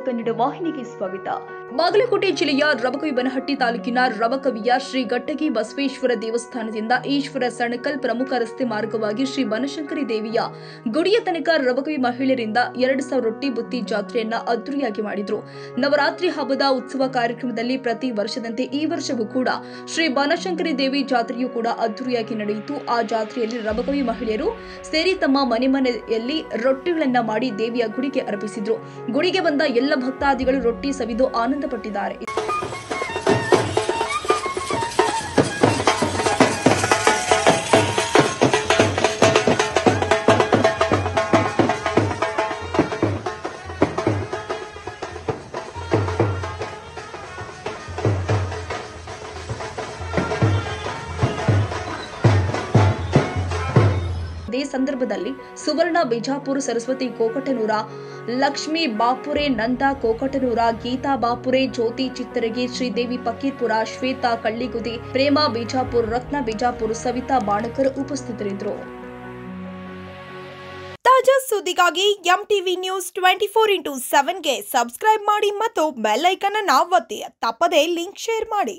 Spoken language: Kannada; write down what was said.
ಕನ್ನಡ ವಾಹಿನಿಗೆ ಸ್ವಾಗತ. ಬಾಗಲಕೋಟೆ ಜಿಲ್ಲೆಯ ರಬಕವಿಬನಹಟ್ಟಿ ತಾಲೂಕಿನ ರಬಕವಿಯ ಶ್ರೀ ಗಟ್ಟಗಿ ಬಸವೇಶ್ವರ ದೇವಸ್ಥಾನದಿಂದ ಈಶ್ವರ ಸಣಕಲ್ ಪ್ರಮುಖ ರಸ್ತೆ ಮಾರ್ಗವಾಗಿ ಶ್ರೀ ಬನಶಂಕರಿ ದೇವಿಯ ಗುಡಿಯ ತನಕ ರಬಕವಿ ಮಹಿಳೆಯರಿಂದ 2000 ರೊಟ್ಟಿ ಬುತ್ತಿ ಜಾತ್ರೆಯನ್ನ ಅದ್ದೂರಿಯಾಗಿ ಮಾಡಿದ್ರು. ನವರಾತ್ರಿ ಹಬ್ಬದ ಉತ್ಸವ ಕಾರ್ಯಕ್ರಮದಲ್ಲಿ ಪ್ರತಿ ವರ್ಷದಂತೆ ಈ ವರ್ಷವೂ ಕೂಡ ಶ್ರೀ ಬನಶಂಕರಿ ದೇವಿ ಜಾತ್ರೆಯೂ ಕೂಡ ಅದ್ದೂರಿಯಾಗಿ ನಡೆಯಿತು. ಆ ಜಾತ್ರೆಯಲ್ಲಿ ರಬಕವಿ ಮಹಿಳೆಯರು ಸೇರಿ ತಮ್ಮ ಮನೆಯಲ್ಲಿ ರೊಟ್ಟಿಗಳನ್ನ ಮಾಡಿ ದೇವಿಯ ಗುಡಿಗೆ ಅರ್ಪಿಸಿದ್ರು. ಗುಡಿಗೆ ಬಂದ ಎಲ್ಲ ಭಕ್ತಾದಿಗಳು ರೊಟ್ಟಿ ಸವಿದು ಆನಂದ ಪಟ್ಟಿದ್ದಾರೆ. ಇದೇ ಸಂದರ್ಭದಲ್ಲಿ ಸುವರ್ಣ ಬಿಜಾಪುರ, ಸರಸ್ವತಿ ಕೋಕಟನೂರ, ಲಕ್ಷ್ಮೀ ಬಾಪುರೆ, ನಂದ ಕೋಕಟನೂರ, ಗೀತಾ ಬಾಪುರೆ, ಜ್ಯೋತಿ ಚಿತ್ತರಗಿ, ಶ್ರೀದೇವಿ ಫಕೀರ್ಪುರ, ಶ್ವೇತಾ ಕಳ್ಳಿಗುದಿ, ಪ್ರೇಮಾ ಬಿಜಾಪುರ, ರತ್ನ ಬಿಜಾಪುರ, ಸವಿತಾ ಬಾಣಕರ್ ಉಪಸ್ಥಿತರಿದ್ದರು. ತಾಜಾ ಸುದ್ದಿಗಾಗಿ ಎಂಟಿವಿ ನ್ಯೂಸ್ 24x7ಗೆ ಸಬ್ಸ್ಕ್ರೈಬ್ ಮಾಡಿ ಮತ್ತು ಬೆಲ್ ಐಕಾನ್ ಅನ್ನು ಒತ್ತಿ. ತಪ್ಪದೇ ಲಿಂಕ್ ಶೇರ್ ಮಾಡಿ.